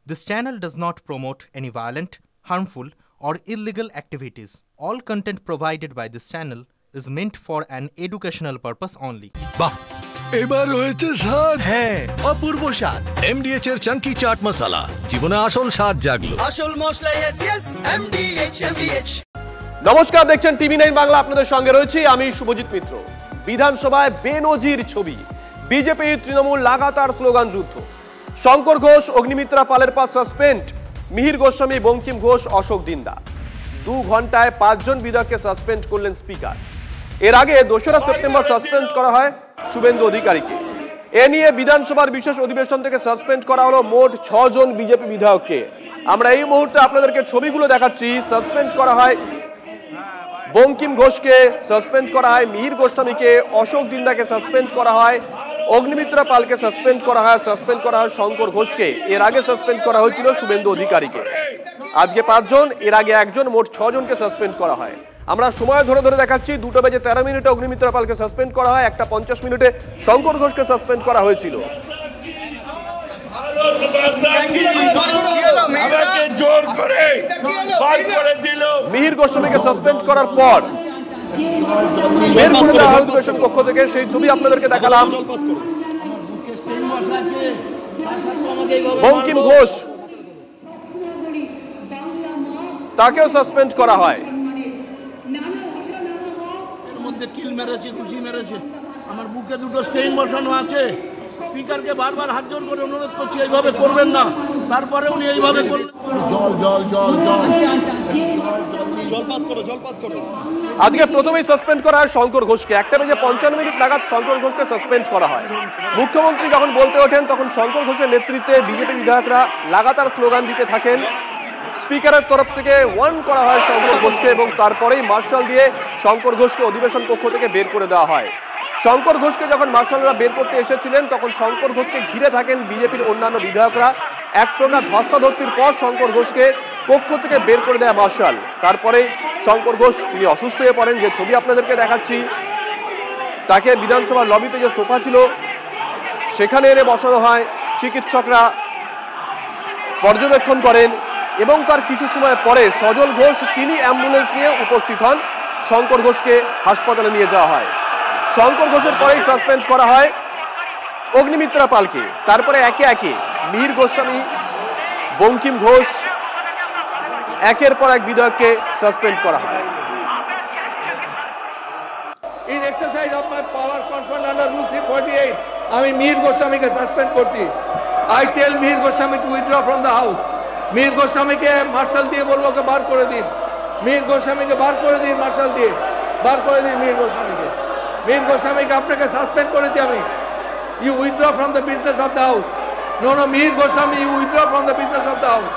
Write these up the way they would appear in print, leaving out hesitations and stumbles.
This channel does not promote any violent, harmful, or illegal activities. All content provided by this channel is meant for an educational purpose only. বাহ এবার হয়েছে স্বাদ। হ্যাঁ, অপূর্ব স্বাদ। এমডিএচ এর চাঙ্কি চাট মশলা জীবনে আসল স্বাদ জাগলো। আসল মশলা এসএস এমডিএচ। নমস্কার, দেখছেন টিভি9 বাংলা, আপনাদের সঙ্গে রয়েছি আমি শুভজিৎ মিত্র। বিধানসভায় বেনজির ছবি, বিজেপি তৃণমূল লাগাতার স্লোগান যুদ্ধ। শঙ্কর ঘোষ, অগ্নিমিত্রা পালের পর সাসপেন্ড, মিহির গোস্বামী, বঙ্কিম ঘোষ, অশোক দিন্দা। 2 ঘন্টায় 5 জন বিধায়ককে সাসপেন্ড করলেন স্পিকার। এর আগে 2রা সেপ্টেম্বর সাসপেন্ড করা হয় শুভেন্দু অধিকারীকে। এ নিয়ে বিধানসভার বিশেষ অধিবেশন থেকে সাসপেন্ড করা হলো মোট 6 জন বিজেপি বিধায়ককে। আমরা এই মুহূর্তে আপনাদেরকে ছবিগুলো দেখাচ্ছি। সাসপেন্ড করা হয় বঙ্কিম ঘোষকে, সাসপেন্ড করা হয় মিহির গোস্বামীকে, অশোক দিন্দাকে সাসপেন্ড করা হয়, অগ্নিমিত্রা পালকে সাসপেন্ড করা হয়, সাসপেন্ড করা হয় শঙ্কর ঘোষকে। এর আগে সাসপেন্ড করা হয়েছিল শুভেন্দু অধিকারীকে। আজকে 5 জন, এর আগে 1 জন, মোট 6 জনকে সাসপেন্ড করা হয়। আমরা সময় ধরে ধরে দেখাচ্ছি। 2:13 অগ্নিমিত্রা পালকে সাসপেন্ড করা হয়, 1:50 শঙ্কর ঘোষকে সাসপেন্ড করা হয়েছিল। মিহির গোস্বামীকে সাসপেন্ড করার পর অধিবেশন পক্ষ থেকে সেই ছবি আপনাদেরকে দেখালাম। বঙ্কিম ঘোষ, তাকেও সাসপেন্ড করা হয়। কিল মেরেছে, খুশি মেরেছে, আমার বুকে 2টো স্টেইন বসানো আছে। স্পিকারকে বারবার হাত জোর করে অনুরোধ করছি এইভাবে করবেন না, তারপরে উনি এইভাবে করলেন। জল পাস করো। আজকে প্রথমেই সাসপেন্ড করা হয় শঙ্কর ঘোষকে। 1:55 নাগাদ শঙ্কর ঘোষকে সাসপেন্ড করা হয়। মুখ্যমন্ত্রী যখন বলতে ওঠেন তখন শঙ্কর ঘোষের নেতৃত্বে বিজেপি বিধায়করা লাগাতার স্লোগান দিতে থাকেন। স্পিকারের তরফ থেকে ওয়ার্ন করা হয় শঙ্কর ঘোষকে এবং তারপরেই মার্শাল দিয়ে শঙ্কর ঘোষকে অধিবেশন কক্ষ থেকে বের করে দেওয়া হয়। শঙ্কর ঘোষকে যখন মার্শালরা বের করতে এসেছিলেন তখন শঙ্কর ঘোষকে ঘিরে থাকেন বিজেপির অন্যান্য বিধায়করা। এক প্রকার ধস্তাধস্তির পর শঙ্কর ঘোষকে কক্ষ থেকে বের করে দেয় মার্শাল। তারপরে শঙ্কর ঘোষ তিনি অসুস্থ হয়ে পড়েন। যে ছবি আপনাদেরকে দেখাচ্ছি, তাকে বিধানসভার লবিতে যে সোফা ছিল সেখানে এনে বসানো হয়। চিকিৎসকরা পর্যবেক্ষণ করেন এবং তার কিছু সময় পরে সজল ঘোষ তিনি অ্যাম্বুলেন্স নিয়ে উপস্থিত হন। শঙ্কর ঘোষকে হাসপাতালে নিয়ে যাওয়া হয়। শঙ্কর ঘোষের পরেই সাসপেন্ড করা হয় অগ্নিমিত্রা পালকে। তারপরে একে একে মিহির গোস্বামী, বঙ্কিম ঘোষ, একের পর এক বিধায়ককে সাসপেন্ড করা হয়। In exercise of my power conferred under Rule 348, আমি মিহির গোস্বামীকে সাসপেন্ড করছি। I tell Mihir Goswami to withdraw from the house. Mihir গোস্বামীকে মার্শাল দিয়ে বলবো ওকে বার করে দিন। মিহির গোস্বামীকে বার করে দিন, মার্শাল দিয়ে বার করে দিন মিহির গোস্বামীকে। মিহির গোস্বামীকে আপনাকে সাসপেন্ড করেছি আমি। You withdraw from the business of the house. No, Mihir Goswami, you withdraw from the business of the house.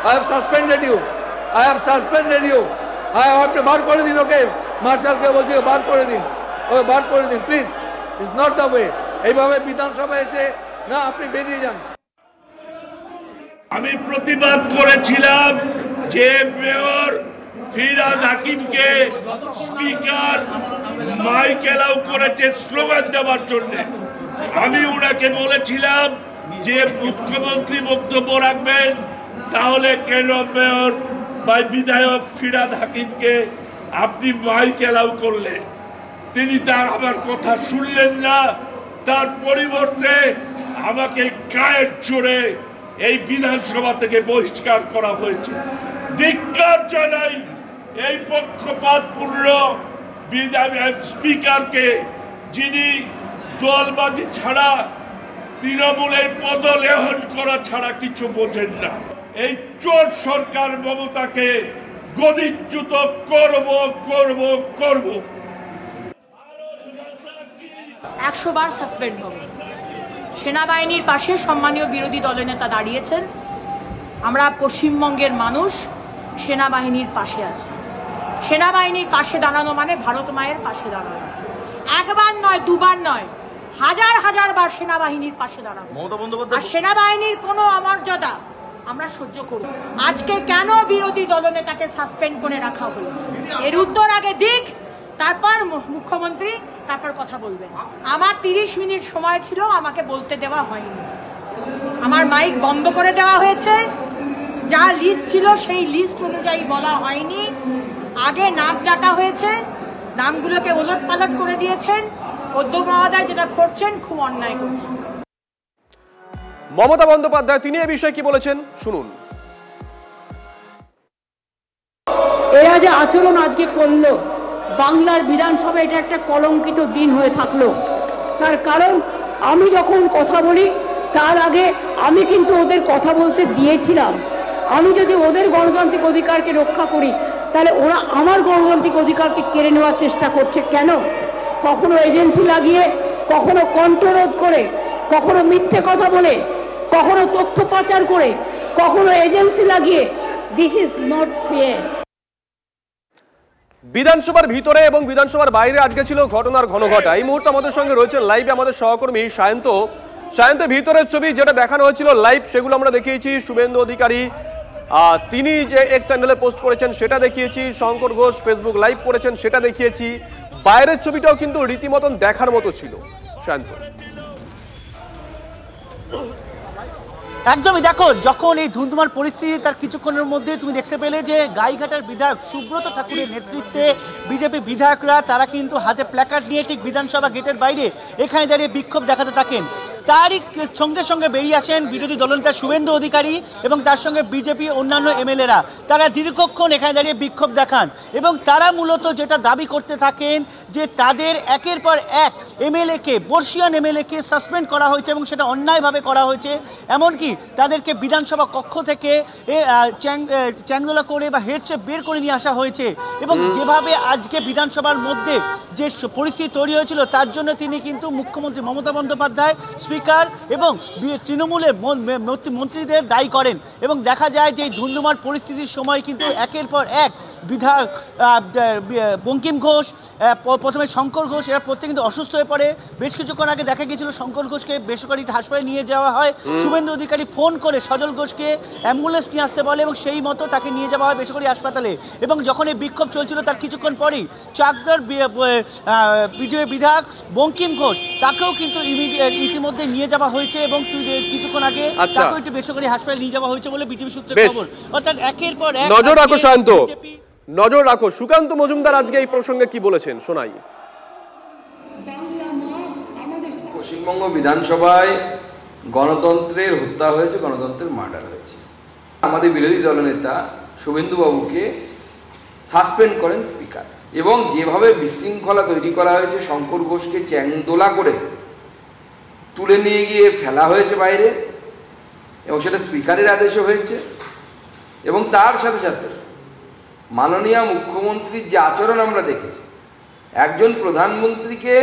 I have suspended you. আপনি বার করে দিন ওকে। মার্শালকে বলছি বার করে দিন, ওকে বার করে দিন please. It's not the way. এইভাবে বিধানসভায় এসে না, আপনি বেরিয়ে যান। আমি প্রতিবাদ করেছিলাম যে মেয়র ফিরহাদ হাকিমকে স্পিকার মাইক এলাও করেছে স্লোগান দেওয়ার জন্য। আমি ওনাকে বলেছিলাম যে মুখ্যমন্ত্রী বক্তব্য রাখবেন, তাহলে কেন মেয়র বা বিধায়ক ফিরহাদ হাকিমকে আপনি মাইক এলাও করলেন? তিনি তার আমার কথা শুনলেন না। তার পরিবর্তে আমাকে গায়ের জোরে এই বিধানসভা থেকে বহিষ্কার করা হয়েছে। ধিক্কার জানাই এই পক্ষপাতপূর্ণ স্পিকারকে, যিনি দলবাজি ছাড়া তৃণমূলের পদলেহন করা ছাড়া কিছু বোঝেন না। এই চোর সরকার মমতাকে গদিচ্যুত করব। 100 বার সাসপেন্ড হবে। সেনাবাহিনীর পাশে সম্মানীয় বিরোধী দলনেতা দাঁড়িয়েছেন। আমরা পশ্চিমবঙ্গের মানুষ সেনাবাহিনীর পাশে আছে। সেনাবাহিনীর পাশে দাঁড়ানো মানে ভারত মায়ের পাশে দাঁড়ানো। একবার নয়, দুবার নয়, হাজার বার সেনাবাহিনীর পাশে দাঁড়াবো। আর সেনাবাহিনীর কোনো অমর্যাদা আমরা সহ্য করব। আজকে কেন বিরোধী দলনেতাকে সাসপেন্ড করে রাখা হলো, এর উত্তর আগে দিক, তারপর মুখ্যমন্ত্রী তারপর কথা বলবেন। আমার 30 মিনিট সময় ছিল, আমাকে বলতে দেওয়া হয়নি। আমার মাইক বন্ধ করে দেওয়া হয়েছে। যা লিস্ট ছিল সেই লিস্ট অনুযায়ী বলা হয়নি, আগে নাম ডাকা হয়েছে, নামগুলোকে ওলটপালট করে দিয়েছেন। অধ্যক্ষ মহোদয় যেটা করছেন খুব অন্যায় করছেন। মমতা বন্দ্যোপাধ্যায় তিনি এই বিষয়ে কি বলেছেন শুনুন। এরা যে আচরণ আজকে করলো, বাংলার বিধানসভায় এটা একটা কলঙ্কিত দিন হয়ে থাকলো। তার কারণ আমি যখন কথা বলি তার আগে আমি কিন্তু ওদের কথা বলতে দিয়েছিলাম। আমি যদি ওদের গণতান্ত্রিক অধিকারকে রক্ষা করি তাহলে ওরা আমার গণতান্ত্রিক অধিকারকে কেড়ে নেওয়ার চেষ্টা করছে কেন? কখনো এজেন্সি লাগিয়ে, কখনো কণ্ঠরোধ করে, কখনো মিথ্যে কথা বলে, কখনো তথ্য পাচার করে, কখনো এজেন্সি লাগিয়ে। This is not fair. বিধানসভার ভিতরে এবং বিধানসভার বাইরে আজকে ছিল ঘটনার ঘনঘটা। এই মুহূর্তে আমাদের সঙ্গে রয়েছে লাইভে আমাদের সহকর্মী সায়ন্ত। সায়ন্ত, ভিতরের ছবি যেটা দেখানো হয়েছিল লাইভ সেগুলো আমরা দেখিয়েছি। শুভেন্দু অধিকারী তিনি যে এক্স চ্যানেলে পোস্ট করেছেন সেটা দেখিয়েছি, শঙ্কর ঘোষ ফেসবুক লাইভ করেছেন সেটা দেখিয়েছি। বাইরের ছবিটাও কিন্তু রীতিমতন দেখার মতো ছিল। সায়ন্ত, একদমই দেখো, যখন এই ধুন্ধুমার পরিস্থিতি তার কিছুক্ষণের মধ্যে তুমি দেখতে পেলে যে গাইঘাটার বিধায়ক সুব্রত ঠাকুরের নেতৃত্বে বিজেপি বিধায়করা তারা কিন্তু হাতে প্ল্যাকার্ড নিয়ে ঠিক বিধানসভা গেটের বাইরে এখানে দাঁড়িয়ে বিক্ষোভ দেখাতে থাকেন। তারই সঙ্গে সঙ্গে বেরিয়ে আসেন বিরোধী দলনেতা শুভেন্দু অধিকারী এবং তার সঙ্গে বিজেপি অন্যান্য এমএলএরা। তারা দীর্ঘক্ষণ এখানে দাঁড়িয়ে বিক্ষোভ দেখান এবং তারা মূলত যেটা দাবি করতে থাকেন যে তাদের একের পর এক এমএলএকে, বর্ষিয়ান এমএলএকে সাসপেন্ড করা হয়েছে এবং সেটা অন্যায়ভাবে করা হয়েছে। এমনকি তাদেরকে বিধানসভা কক্ষ থেকে চ্যাংদোলা করে বা হেডসে বের করে নিয়ে আসা হয়েছে। এবং যেভাবে আজকে বিধানসভার মধ্যে যে পরিস্থিতি তৈরি হয়েছিল তার জন্য তিনি কিন্তু মুখ্যমন্ত্রী মমতা বন্দ্যোপাধ্যায়, স্পিকার এবং তৃণমূলের মন্ত্রীদের দায়ী করেন। এবং দেখা যায় যে ধুন্ধুমার পরিস্থিতির সময় কিন্তু একের পর এক বিধায়ক বঙ্কিম ঘোষ, প্রথমে শঙ্কর ঘোষ, এরা প্রত্যেকে কিন্তু অসুস্থ হয়ে পড়ে। বেশ কিছুক্ষণ আগে দেখা গিয়েছিল শঙ্কর ঘোষকে বেসরকারি হাসপাতালে নিয়ে যাওয়া হয়। শুভেন্দু অধিকারী ফোন করে সজল ঘোষকে অ্যাম্বুলেন্স নিয়ে আসতে বলে এবং সেই মতো তাকে নিয়ে যাওয়া হয় বেসরকারি হাসপাতালে। এবং যখন এই বিক্ষোভ চলছিল তার কিছুক্ষণ পরেই চাকদার বিজেপি বিধায়ক বঙ্কিম ঘোষ তাকেও কিন্তু ইতিমধ্যে নিয়ে যাওয়া হয়েছে এবং কিছুক্ষণ আগে তাকেও একটি বেসরকারি হাসপাতালে নিয়ে যাওয়া হয়েছে বলে বিজেপি সূত্রে খবর। অর্থাৎ একের পর এক নজর রাখো শান্ত, নজর রাখো। সুকান্ত মজুমদার আজকে এই প্রসঙ্গে কি বলেছেন শোনাই। পশ্চিমবঙ্গ বিধানসভায় গণতন্ত্রের হত্যা হয়েছে, গণতন্ত্রের মার্ডার হয়েছে। আমাদের বিরোধী দলনেতা শুভেন্দু বাবুকে সাসপেন্ড করেন স্পিকার এবং যেভাবে বিশৃঙ্খলা তৈরি করা হয়েছে, শঙ্কর ঘোষকে চ্যাংদোলা করে তুলে নিয়ে গিয়ে ফেলা হয়েছে বাইরে এবং সেটা স্পিকারের আদেশে হয়েছে। এবং তার সাথে সাথে মাননীয় মুখ্যমন্ত্রীর যে আচরণ আমরা দেখেছি, একজন প্রধানমন্ত্রীকে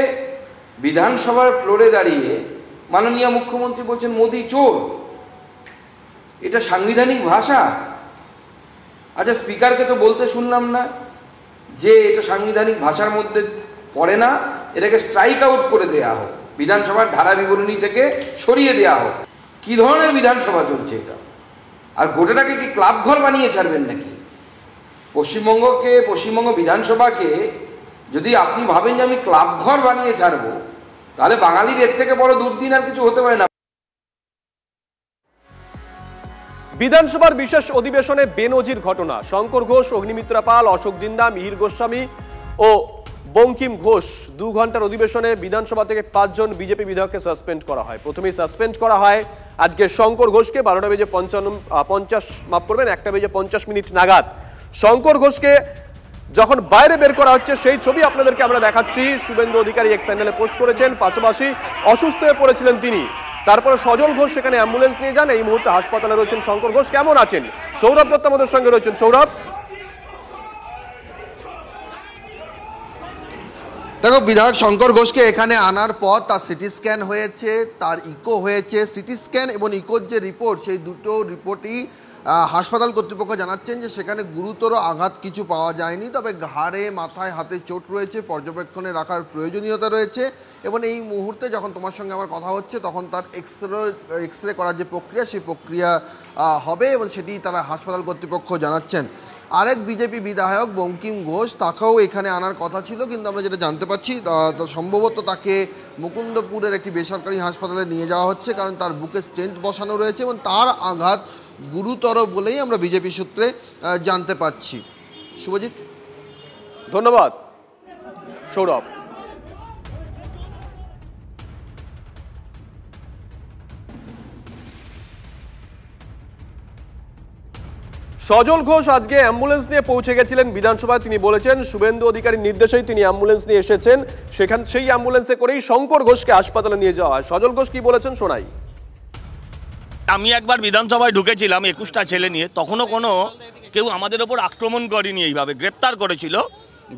বিধানসভার ফ্লোরে দাঁড়িয়ে মাননীয় মুখ্যমন্ত্রী বলছেন মোদি চোর, এটা সাংবিধানিক ভাষা? আচ্ছা, স্পিকারকে তো বলতে শুনলাম না যে এটা সাংবিধানিক ভাষার মধ্যে পড়ে না, এটাকে স্ট্রাইক আউট করে দেওয়া হোক, বিধানসভার ধারা বিবরণী থেকে সরিয়ে দেওয়া হোক। কি ধরনের বিধানসভা চলছে এটা? আর গোটাটাকে কি ক্লাব ঘর বানিয়ে ছাড়বেন নাকি? পশ্চিমবঙ্গ বিধানসভাকে যদি আপনি ভাবেন যে আমি ক্লাব ঘর বানিয়ে ছাড়বো, তাহলে বাঙালির এর থেকে বড় দুর্দিন আর কিছু হতে পারে না। বিধানসভার বিশেষ অধিবেশনে বেনজির ঘটনা। শঙ্কর ঘোষ, অগ্নিমিত্রা পাল, অশোক জিন্দা, মিহির গোস্বামী ও বঙ্কিম ঘোষ 2 ঘন্টার অধিবেশনে বিধানসভা থেকে 5 জন বিজেপি বিধায়ককে সাসপেন্ড করা হয়। প্রথমেই সাসপেন্ড করা হয় আজকে শঙ্কর ঘোষকে 1:50 নাগাদ। শঙ্কর ঘোষকে যখন বাইরে বের করা হচ্ছে সেই ছবি আপনাদেরকে আমরা দেখাচ্ছি। শুভেন্দু অধিকারী এক চ্যানেলে পোস্ট করেছেন, পাশাপাশি অসুস্থ হয়ে পড়েছিলেন তিনি। তারপরে সজল ঘোষ সেখানে অ্যাম্বুলেন্স নিয়ে যান। এই মুহূর্তে হাসপাতালে রয়েছেন শঙ্কর ঘোষ। কেমন আছেন? সৌরভ দত্ত আমাদের সঙ্গে রয়েছেন। সৌরভ, দেখো, বিধায়ক শঙ্কর ঘোষকে এখানে আনার পর তার সিটি স্ক্যান হয়েছে, তার ইকো হয়েছে। সিটি স্ক্যান এবং ইকোর যে রিপোর্ট, সেই দুটো রিপোর্টই হাসপাতাল কর্তৃপক্ষ জানাচ্ছেন যে সেখানে গুরুতর আঘাত কিছু পাওয়া যায়নি, তবে ঘাড়ে, মাথায়, হাতে চোট রয়েছে, পর্যবেক্ষণে রাখার প্রয়োজনীয়তা রয়েছে। এবং এই মুহূর্তে যখন তোমার সঙ্গে আমার কথা হচ্ছে তখন তার এক্স রে করার যে প্রক্রিয়া, সেই প্রক্রিয়া হবে এবং সেটি তারা হাসপাতাল কর্তৃপক্ষ জানাচ্ছেন। আরেক বিজেপি বিধায়ক বঙ্কিম ঘোষ, তাকেও এখানে আনার কথা ছিল, কিন্তু আমরা যেটা জানতে পারছি সম্ভবত তাকে মুকুন্দপুরের একটি বেসরকারি হাসপাতালে নিয়ে যাওয়া হচ্ছে, কারণ তার বুকে স্টেন্ট বসানো রয়েছে এবং তার আঘাত গুরুতর বলেই আমরা বিজেপি সূত্রে জানতে পাচ্ছি। শুভজিৎ, ধন্যবাদ সৌরভ। সজল ঘোষ আজকে অ্যাম্বুলেন্স নিয়ে পৌঁছে গেছিলেন বিধানসভায়। তিনি বলেছেন শুভেন্দু অধিকারীর নির্দেশেই তিনি অ্যাম্বুলেন্স নিয়ে এসেছেন, সেই অ্যাম্বুলেন্সে করেই শঙ্কর ঘোষকে হাসপাতালে নিয়ে যাওয়া হয়। সজল ঘোষ কি বলেছেন শোনাই। আমি একবার বিধানসভায় ঢুকেছিলাম 21টা ছেলে নিয়ে, তখনও কোনো কেউ আমাদের ওপর আক্রমণ করেনি, এইভাবে গ্রেপ্তার করেছিল,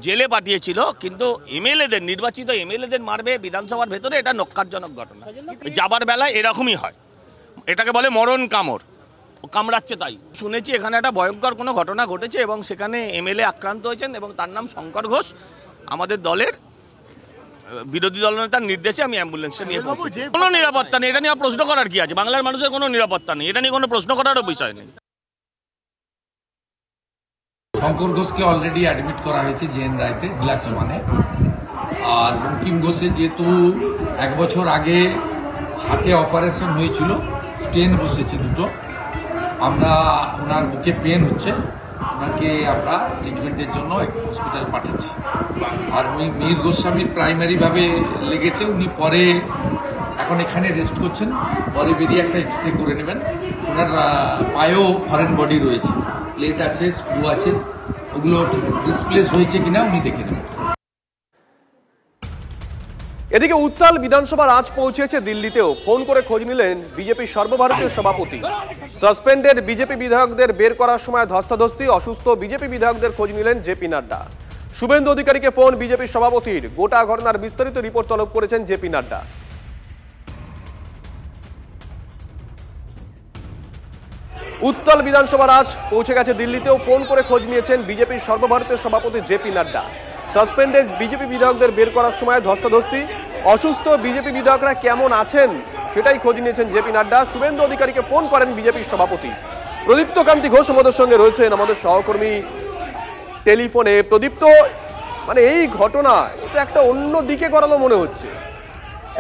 জেলে পাঠিয়েছিল, কিন্তু এমএলএদের, নির্বাচিত এমএলএদের মারবে বিধানসভার ভেতরে, এটা নক্কারজনক ঘটনা। যাবার বেলায় এরকমই হয়, এটাকে বলে মরণ কামড়, কামড়াচ্ছে। তাই শুনেছি এখানে একটা ভয়ঙ্কর কোনো ঘটনা ঘটেছে এবং সেখানে এমএলএ আক্রান্ত হয়েছেন এবং তার নাম শঙ্কর ঘোষ। আমাদের দলের বিরোধী দলনেতার নির্দেশে আমি অ্যাম্বুলেন্সটা নিয়ে পৌঁছেছি। কোনো নিরাপত্তা নেই, এটা নিয়ে প্রশ্ন করার কি আছে? বাংলার মানুষের কোনো নিরাপত্তা নেই, এটা নিয়ে কোনো প্রশ্ন করারও বিষয় নেই। শঙ্কর ঘোষকে অলরেডি অ্যাডমিট করা হয়েছে জেএন রায়তে, ডিলাক্স ওয়ানে। আর বঙ্কিম ঘোষের যেহেতু 1 বছর আগে হার্টে অপারেশন হয়েছিল, স্টেন বসেছে দুটো, আমরা ওনার বুকে পেন হচ্ছে, ওনাকে আমরা ট্রিটমেন্টের জন্য হসপিটাল পাঠাচ্ছি। আর মীর গোস্বামীর প্রাইমারিভাবে লেগেছে, উনি পরে এখন এখানে রেস্ট করছেন, পরে বেরিয়ে একটা এক্সরে করে নেবেন। ওনার পায়েও ফরেন বডি রয়েছে, প্লেট আছে, স্ক্রু আছে, ওগুলো ডিসপ্লেস হয়েছে কিনা উনি দেখে নেবেন। এদিকে উত্তাল বিধানসভার আজ পৌঁছেছে দিল্লিতেও। ফোন করে খোঁজ নিলেন বিজেপি সর্বভারতীয় সভাপতি। সাসপেন্ডেড বিজেপি বিধায়কদের বের করার সময় ধস্তাধস্তি, অসুস্থ বিজেপি বিধায়কদের খোঁজ নিলেন জেপি নাড্ডা। শুভেন্দু অধিকারীকে ফোন বিজেপি সভাপতির, গোটা ঘটনার বিস্তারিত রিপোর্ট তলব করেছেন জেপি নাড্ডা। উত্তাল বিধানসভার আজ পৌঁছে গেছে দিল্লিতেও। ফোন করে খোঁজ নিয়েছেন বিজেপির সর্বভারতীয় সভাপতি জেপি নাড্ডা। সাসপেন্ডেড বিজেপি বিধায়কদের বের করার সময় ধস্তাধস্তি, অসুস্থ বিজেপি বিধায়করা কেমন আছেন সেটাই খোঁজ নিয়েছেন জেপি নাড্ডা। শুভেন্দু অধিকারীকে ফোন করেন বিজেপির সভাপতি। প্রদীপ্ত কান্তি ঘোষ আমাদের সঙ্গে রয়েছেন, আমাদের সহকর্মী টেলিফোনে। প্রদীপ্ত, মানে এই ঘটনা এটা একটা অন্য দিকে গড়ালো মনে হচ্ছে।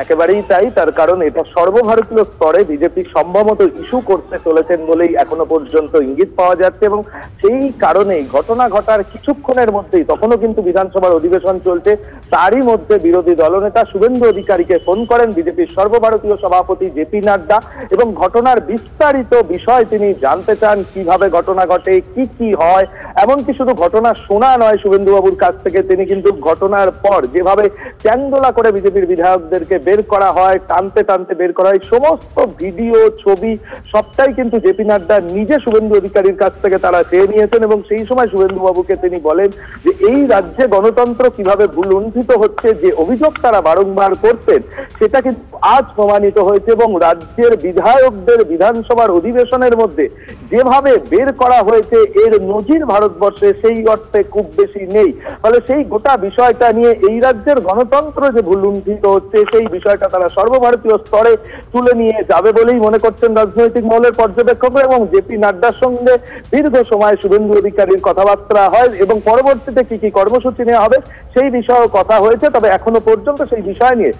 একেবারেই তাই, তার কারণ এটা সর্বভারতীয় স্তরে বিজেপি সম্ভবত ইস্যু করতে চলেছেন বলেই এখনো পর্যন্ত ইঙ্গিত পাওয়া যাচ্ছে, এবং সেই কারণেই ঘটনা ঘটার কিছুক্ষণের মধ্যেই, তখনও কিন্তু বিধানসভার অধিবেশন চলছে, তারই মধ্যে বিরোধী দলনেতা শুভেন্দু অধিকারীকে ফোন করেন বিজেপির সর্বভারতীয় সভাপতি জেপি নাড্ডা এবং ঘটনার বিস্তারিত বিষয় তিনি জানতে চান, কিভাবে ঘটনা ঘটে, কি কি হয়। এমনকি শুধু ঘটনা শোনা নয় শুভেন্দু বাবুর কাছ থেকে, তিনি কিন্তু ঘটনার পর যেভাবে চ্যাংদোলা করে বিজেপির বিধায়কদেরকে বের করা হয়, টানতে টানতে বের করা হয়, সমস্ত ভিডিও, ছবি সবটাই কিন্তু জেপি নাড্ডা নিজে শুভেন্দু অধিকারীর কাছ থেকে তারা চেয়ে নিয়েছেন। এবং সেই সময় শুভেন্দু বাবুকে তিনি বলেন যে এই রাজ্যে গণতন্ত্র কিভাবে ভুলুণ্ঠিত হচ্ছে, যে অভিযোগ তারা বারংবার করতেন সেটা কিন্তু আজ প্রমাণিত হয়েছে। এবং রাজ্যের বিধায়কদের বিধানসভার অধিবেশনের মধ্যে যেভাবে বের করা হয়েছে, এর নজির ভারতবর্ষে সেই অর্থে খুব বেশি নেই। ফলে সেই গোটা বিষয়টা নিয়ে এই রাজ্যের গণতন্ত্র যে ভুলুণ্ঠিত হচ্ছে, সেই বিষয়টা তারা সর্বভারতীয় স্তরে তুলে নিয়ে যাবে বলেই মনে করছেন রাজনৈতিক মহলের পর্যবেক্ষকরা। এবং জেপি নাড্ডার সঙ্গে দীর্ঘ সময় শুভেন্দু অধিকারীর কথাবার্তা হয় এবং পরবর্তীতে কি কি কর্মসূচি নেওয়া হবে সেই বিষয়েও কথা হয়েছে। তবে এখনো পর্যন্ত সেই বিষয় নিয়ে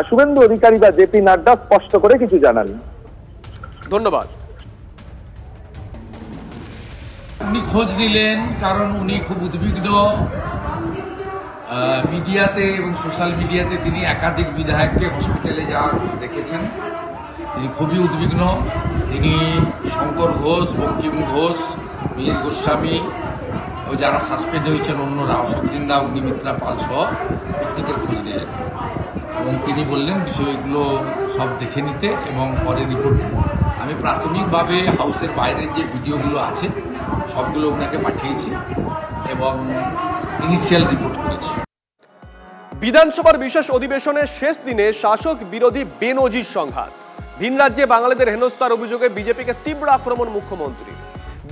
শুভেন্দু অধিকারী বা জেপি নাড্ডা স্পষ্ট করে কিছু জানান। ধন্যবাদ। উনি খোঁজ নিলেন কারণ উনি খুব উদ্বিগ্ন। মিডিয়াতে এবং সোশ্যাল মিডিয়াতে তিনি একাধিক বিধায়ককে হসপিটালে যাওয়ার দেখেছেন, তিনি খুবই উদ্বিগ্ন। তিনি শঙ্কর ঘোষ, বঙ্কিম ঘোষ, মীর গোস্বামী ও যারা সাসপেন্ড হয়েছেন অন্যরা, অশোকদিন রাও, অগ্নিমিত্রা পাল সহ প্রত্যেকের খোঁজ নিলেন এবং তিনি বললেন বিষয়গুলো সব দেখে নিতে এবং পরে রিপোর্ট। আমি প্রাথমিকভাবে হাউসের বাইরের যে ভিডিওগুলো আছে সবগুলো ওনাকে পাঠিয়েছি এবং ইনিশিয়াল রিপোর্ট করেছি। বিধানসভার বিশেষ অধিবেশনের শেষ দিনে শাসক বিরোধী বেনজির সংঘাত। ভিন রাজ্যে বাঙালিদের হেনস্থার অভিযোগে বিজেপিকে তীব্র আক্রমণ মুখ্যমন্ত্রী।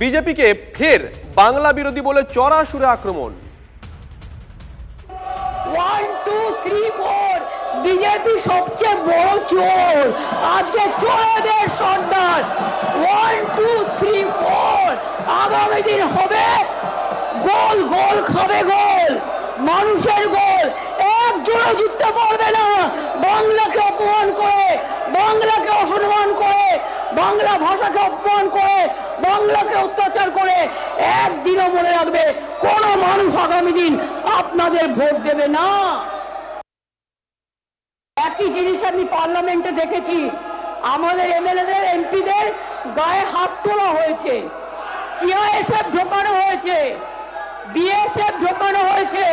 বিজেপিকে ফের বাংলা বিরোধী বলে চড়া সুরে আক্রমণ। 1 2 3 4 বিজেপি সবচেয়ে বড় চোর, আজকে চোরদের সর্দার। 1 2 3 4 আগামী দিন হবে গোল গোল খাবে গোল, মানুষের গোল। একজনও জিততে পারবে না বাংলাকে অপমান করে, বাংলাকে অসম্মান করে, বাংলা ভাষাকে অপমান করে, বাংলাকে অত্যাচার করে। একদিনও মনে রাখবে কোন মানুষ আগামী দিন আপনাদের ভোট দেবে না। একই জিনিস আমি পার্লামেন্টে দেখেছি, আমাদের এমএলএদের এমপিদের গায়ে হাত তোলা হয়েছে, সিআইএসএফ ঢোকানো হয়েছে, বিএসএফ ঢোকানো হয়েছে,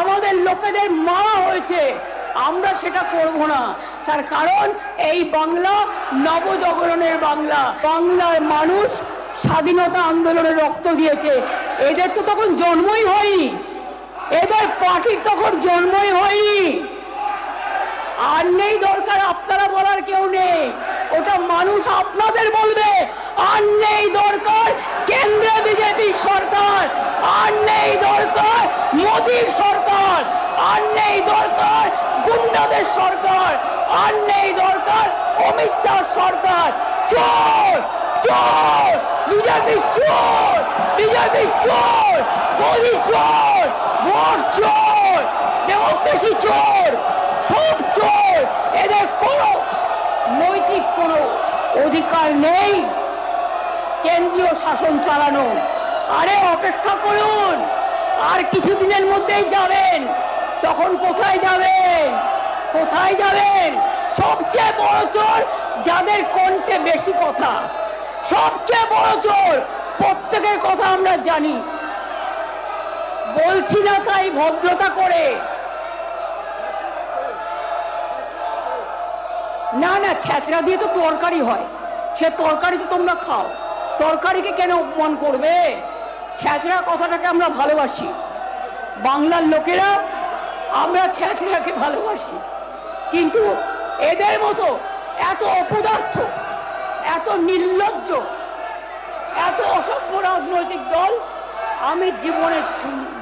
আমাদের লোকেদের মারা হয়েছে। আমরা সেটা করব না, তার কারণ এই বাংলা নবজাগরণের বাংলা। বাংলার মানুষ স্বাধীনতা আন্দোলনে রক্ত দিয়েছে, এদের তো তখন জন্মই হয়নি, এদের পার্টির তখন জন্মই হয়নি। আর নেই দরকার আপনারা বলার কেউ নেই, ওটা মানুষ আপনাদের বলবে। আর নেই দরকার কেন্দ্রে বিজেপি সরকার, আর নেই দরকার মোদীর সরকার, আর নেই দরকার গুন্ডাদের সরকার, আর নেই দরকার অমিত শাহ সরকার। চোর চোর, বিজেপি চোর, বিজেপি চোর, মোদী চোর, ভোট চোর, ডেমোক্রেসি চোর, সব চোর। এদের কোনো নৈতিক কোনো অধিকার নেই কেন্দ্রীয় শাসন চালানো। আরে অপেক্ষা করুন, আর কিছুদিনের মধ্যেই যাবেন, তখন কোথায় যাবেন? কোথায় যাবেন? সবচেয়ে বড় চোর যাদের কণ্ঠে বেশি কথা, সবচেয়ে বড় চোর। প্রত্যেকের কথা আমরা জানি, বলছি না তাই ভদ্রতা করে। না না, ছ্যাঁচড়া দিয়ে তো তরকারি হয়, সে তরকারি তো তোমরা খাও, তরকারিকে কেন অপমান করবে? ছ্যাঁচড়া কথাটাকে আমরা ভালোবাসি, বাংলার লোকেরা আমরা ছ্যাঁচড়াকে ভালোবাসি। কিন্তু এদের মতো এত অপদার্থ, এত নির্লজ্জ, এত অসভ্য রাজনৈতিক দল আমি জীবনে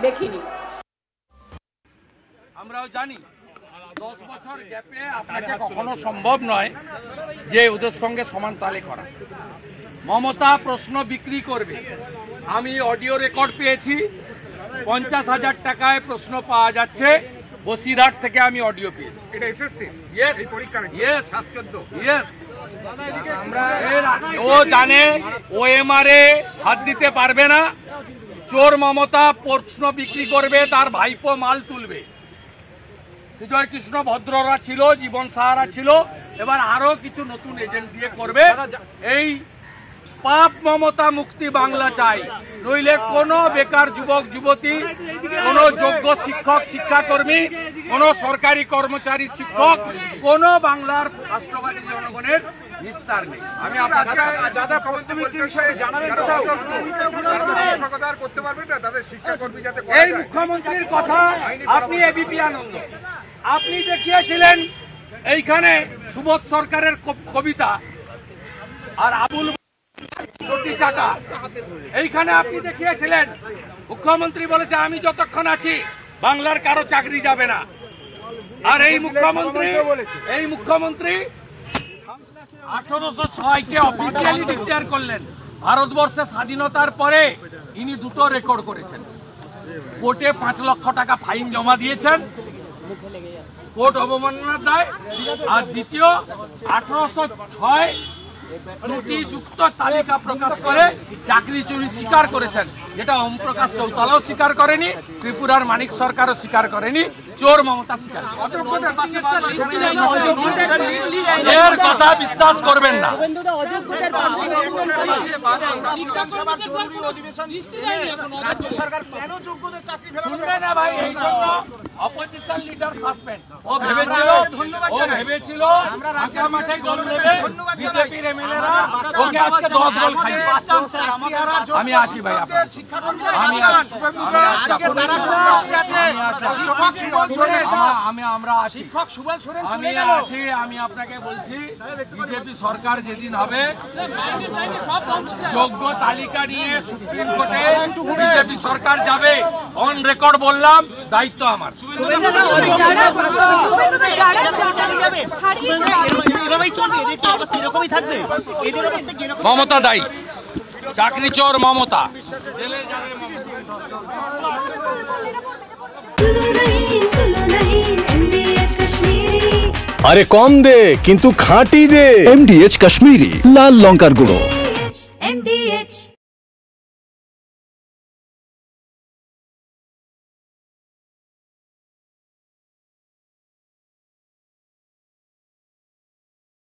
দেখিনি। আমরাও জানি 10 বছর গ্যাপে আপনাকে কখনো সম্ভব নয় যে ওদের সঙ্গে সমান তালে করা। মমতা প্রশ্ন বিক্রি করবে। আমি অডিও রেকর্ড পেয়েছি, 50,000 টাকায় প্রশ্ন পাওয়া যাচ্ছে, বসিরহাট থেকে আমি অডিও পেয়েছি। এটা এসএসসি ইয়েস এই পরীক্ষা ইয়েস 7-14 ইয়েস। ও জানে ওএমআর এ হাত দিতে পারবে না, চোর মমতা প্রশ্ন বিক্রি করবে, তার ভাইপো মাল তুলবে। সুজয় কৃষ্ণ ভদ্ররা ছিল, জীবন সাহারা ছিল, এবার আরো কিছু নতুন এজেন্ট দিয়ে করবে। এই পাপ মমতা মুক্তি বাংলা চাই, নইলে কোনো বেকার যুবক যুবতী, কোনো যোগ্য শিক্ষক শিক্ষাকর্মী, কোনো সরকারি কর্মচারী শিক্ষক, কোনো বাংলার রাষ্ট্রবাদী জনগণের নিস্তার নেই। আমি আপনাদের এই মুখ্যমন্ত্রীর কথা আপনি এবিপি আনন্দ আপনি দেখিয়েছিলেন এইখানে সুবোধ সরকারের কবিতা আর আবুল চটি চাটা, এইখানে আপনি দেখিয়েছিলেন মুখ্যমন্ত্রী বলেছে আমি যতক্ষণ আছি বাংলার কারো চাকরি যাবে না। আর এই মুখ্যমন্ত্রী 1806-কে অফিসিয়ালি ডিক্লেয়ার করলেন। ভারতবর্ষে স্বাধীনতার পরে ইনি দুটো রেকর্ড করেছেন, কোর্টে 5 লক্ষ টাকা ফাইন জমা দিয়েছেন, কোর্ট অবমাননার দায়। আর দ্বিতীয় 1806 ত্রুটিযুক্ত তালিকা প্রকাশ করে চাকরি চুরি স্বীকার করেছেন, যেটা ওম প্রকাশ চৌতালাও স্বীকার করেনি, ত্রিপুরার মানিক সরকারও স্বীকার করেনি, চোর মমতা স্বীকার। এর কথা বিশ্বাস করবেন না। শুনবে না ভাই, এই জন্য অপোজিশন লিডার সাসপেন্ড। ও ভেবেছিল ফাঁকা মাঠে গোল দেবে বিজেপির এমএলএরা, ওকে আজকে 10 গোল খাইয়ে। আমি আছি ভাই, আমি আপনাকে বলছি, বিজেপি সরকার যেদিন হবে যোগ্য তালিকা নিয়ে সুপ্রিম কোর্টে বিজেপি সরকার যাবে। অন রেকর্ড বললাম, দায়িত্ব আমার। মমতা দায়ী, চাকরি চোর মমতা। আরে কম দে কিন্তু খাঁটি দে। MDH কাশ্মীরি লাল লঙ্কার গুঁড়ো।